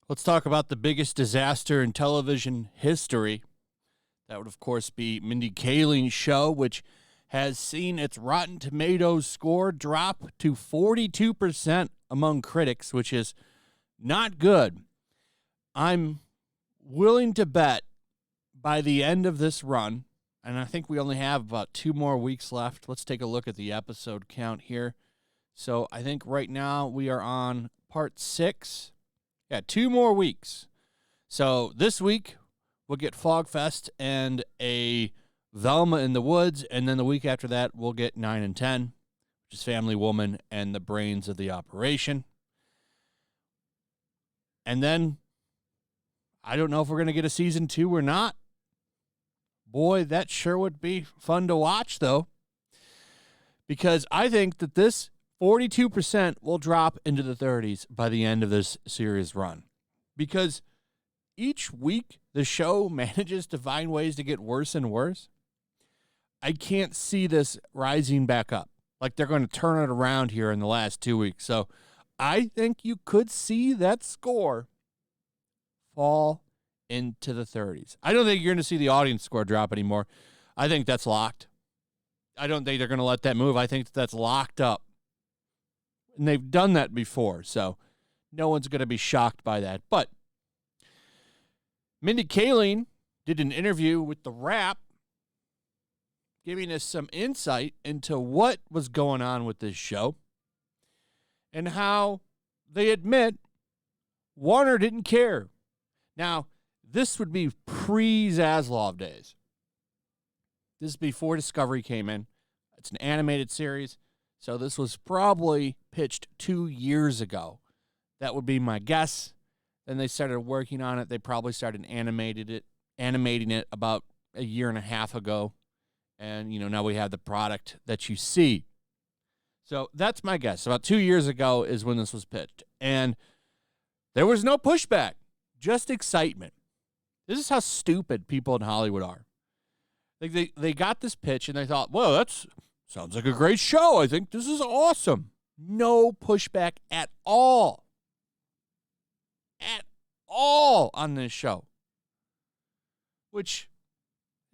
Let's talk about the biggest disaster in television history. That would, of course, be Mindy Kaling's show, which has seen its Rotten Tomatoes score drop to 42% among critics, which is not good. I'm willing to bet by the end of this run, and I think we only have about 2 more weeks left. Let's take a look at the episode count here. So I think right now we are on part 6. Yeah, 2 more weeks. So this week we'll get Fogfest and a Velma in the Woods, and then the week after that we'll get 9 and 10, which is Family Woman and the brains of the operation. And then I don't know if we're going to get a season 2 or not. Boy, that sure would be fun to watch, though, because I think that this 42% will drop into the 30s by the end of this series run, because each week the show manages to find ways to get worse and worse. I can't see this rising back up. Like they're going to turn it around here in the last 2 weeks. So I think you could see that score fall into the 30s. I don't think you're going to see the audience score drop anymore. I think that's locked. I don't think they're going to let that move. I think that's locked up. And they've done that before, so no one's going to be shocked by that. But Mindy Kaling did an interview with The Wrap, giving us some insight into what was going on with this show and how they admit Warner didn't care. Now, this would be pre-Zaslav days. This is before Discovery came in. It's an animated series. So this was probably pitched 2 years ago. That would be my guess. Then they started working on it. They probably started animating it about a year and a half ago. And, now we have the product that you see. So that's my guess. About 2 years ago is when this was pitched. And there was no pushback, just excitement. This is how stupid people in Hollywood are. Like they got this pitch and they thought, well, that's... sounds like a great show. I think this is awesome. No pushback at all. At all on this show. Which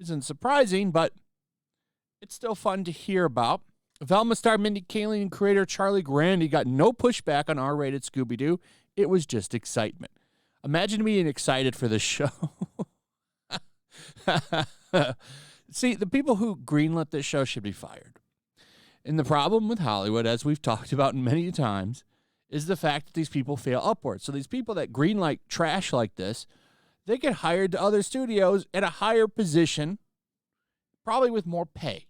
isn't surprising, but it's still fun to hear about. Velma star Mindy Kaling and creator Charlie Grandy got no pushback on R-rated Scooby Doo. It was just excitement. Imagine being excited for this show. See, the people who greenlit this show should be fired. And the problem with Hollywood, as we've talked about many times, is the fact that these people fail upwards. So these people that greenlight trash like this, they get hired to other studios at a higher position, probably with more pay.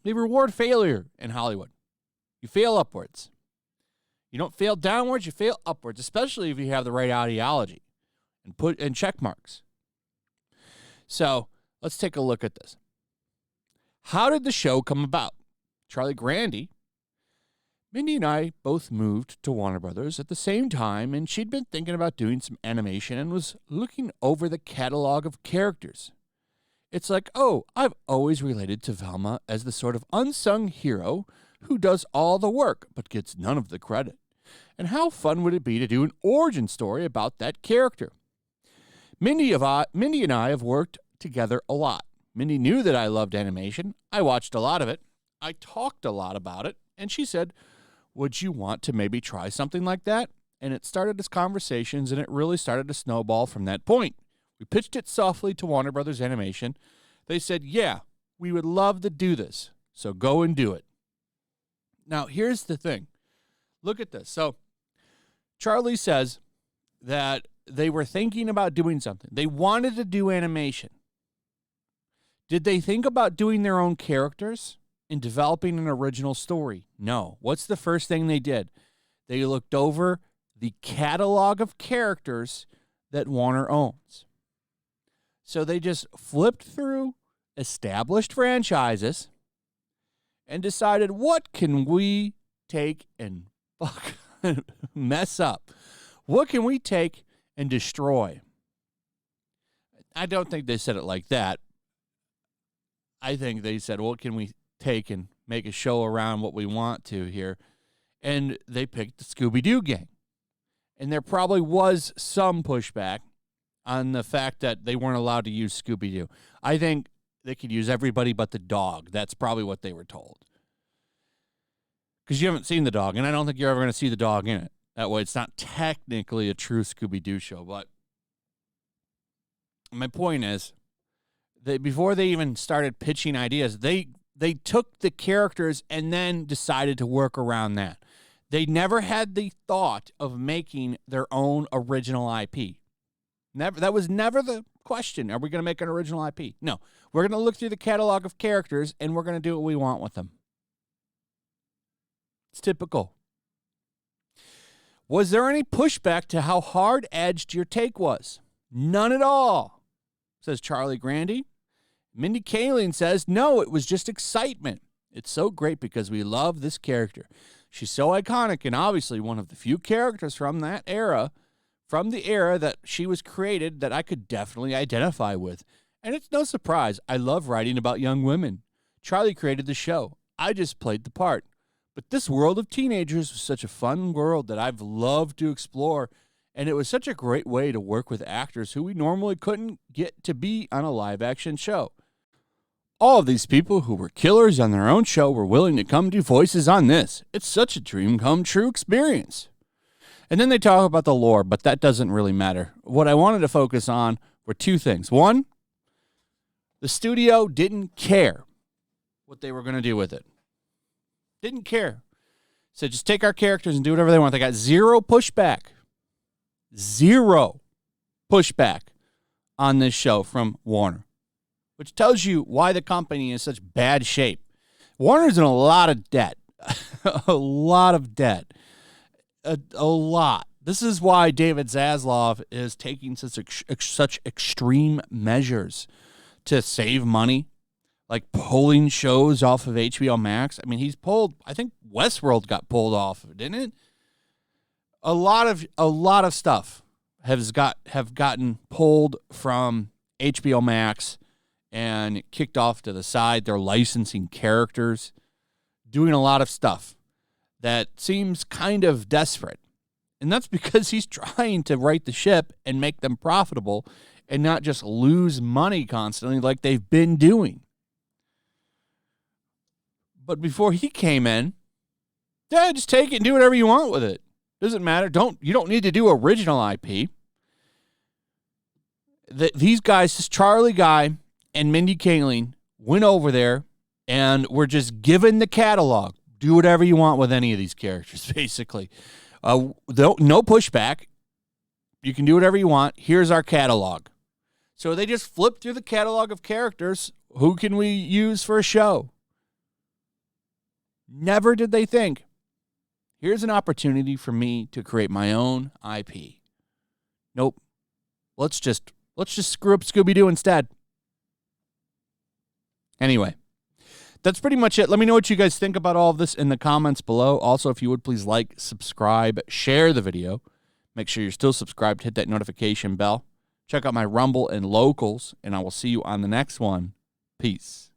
They reward failure in Hollywood. You fail upwards. You don't fail downwards, you fail upwards, especially if you have the right ideology and put in check marks. So let's take a look at this. How did the show come about? Charlie Grandy. Mindy and I both moved to Warner Brothers at the same time, and she'd been thinking about doing some animation and was looking over the catalog of characters. It's like, oh, I've always related to Velma as the sort of unsung hero who does all the work but gets none of the credit. And how fun would it be to do an origin story about that character? Mindy and I have worked together a lot. Mindy knew that I loved animation. I watched a lot of it. I talked a lot about it. And she said, would you want to maybe try something like that? And it started as conversations, and it really started to snowball from that point. We pitched it softly to Warner Brothers Animation. They said, yeah, we would love to do this, so go and do it. Now, here's the thing. Look at this. So Charlie says that they were thinking about doing something. They wanted to do animation. Did they think about doing their own characters and developing an original story? No. What's the first thing they did? They looked over the catalog of characters that Warner owns. So they just flipped through established franchises and decided, what can we take and mess up? What can we take and destroy? I don't think they said it like that. I think they said, what can we take and make a show around what we want to here? And they picked the Scooby Doo gang. And there probably was some pushback on the fact that they weren't allowed to use Scooby Doo. I think they could use everybody but the dog. That's probably what they were told. Because you haven't seen the dog, and I don't think you're ever going to see the dog in it. That way, it's not technically a true Scooby Doo show. But my point is that before they even started pitching ideas, they took the characters and then decided to work around that. They never had the thought of making their own original IP. Never. That was never the question. Are we going to make an original IP? No. We're going to look through the catalog of characters, and we're going to do what we want with them. It's typical. Was there any pushback to how hard-edged your take was? None at all, says Charlie Grandy. Mindy Kaling says, no, it was just excitement. It's so great because we love this character. She's so iconic and obviously one of the few characters from that era, from the era that she was created, that I could definitely identify with. And it's no surprise. I love writing about young women. Charlie created the show. I just played the part. But this world of teenagers was such a fun world that I've loved to explore, and it was such a great way to work with actors who we normally couldn't get to be on a live-action show. All of these people who were killers on their own show were willing to come do voices on this. It's such a dream-come-true experience. And then they talk about the lore, but that doesn't really matter. What I wanted to focus on were two things. One, the studio didn't care what they were going to do with it. Didn't care. Said, just take our characters and do whatever they want. They got zero pushback. Zero pushback on this show from Warner, which tells you why the company is such bad shape. Warner's in a lot of debt. A lot of debt. A lot. This is why David Zaslav is taking such extreme measures to save money, like pulling shows off of HBO Max. I mean, he's pulled, I think Westworld got pulled off, didn't it? A lot of stuff have gotten pulled from HBO Max and kicked off to the side. They're licensing characters, doing a lot of stuff that seems kind of desperate. And that's because he's trying to right the ship and make them profitable and not just lose money constantly like they've been doing. But before he came in, yeah, just take it and do whatever you want with it. Doesn't matter. You don't need to do original IP. These guys, this Charlie guy and Mindy Kaling, went over there and were just given the catalog. Do whatever you want with any of these characters, basically. No pushback. You can do whatever you want. Here's our catalog. So they just flipped through the catalog of characters. Who can we use for a show? Never did they think, here's an opportunity for me to create my own IP. Nope. Let's just screw up Scooby Doo instead. Anyway, that's pretty much it. Let me know what you guys think about all of this in the comments below. Also, if you would please like, subscribe, share the video. Make sure you're still subscribed. Hit that notification bell. Check out my Rumble and Locals, and I will see you on the next one. Peace.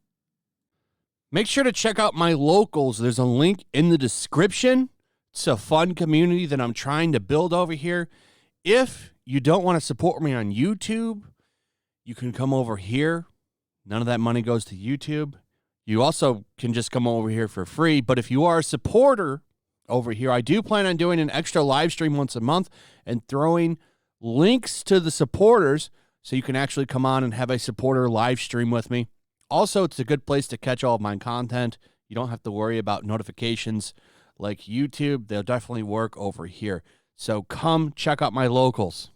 Make sure to check out my Locals. There's a link in the description. It's a fun community that I'm trying to build over here. If you don't want to support me on YouTube, you can come over here. None of that money goes to YouTube. You also can just come over here for free. But if you are a supporter over here, I do plan on doing an extra live stream once a month and throwing links to the supporters so you can actually come on and have a supporter live stream with me. Also, it's a good place to catch all of my content. You don't have to worry about notifications like YouTube. They'll definitely work over here. So come check out my Locals.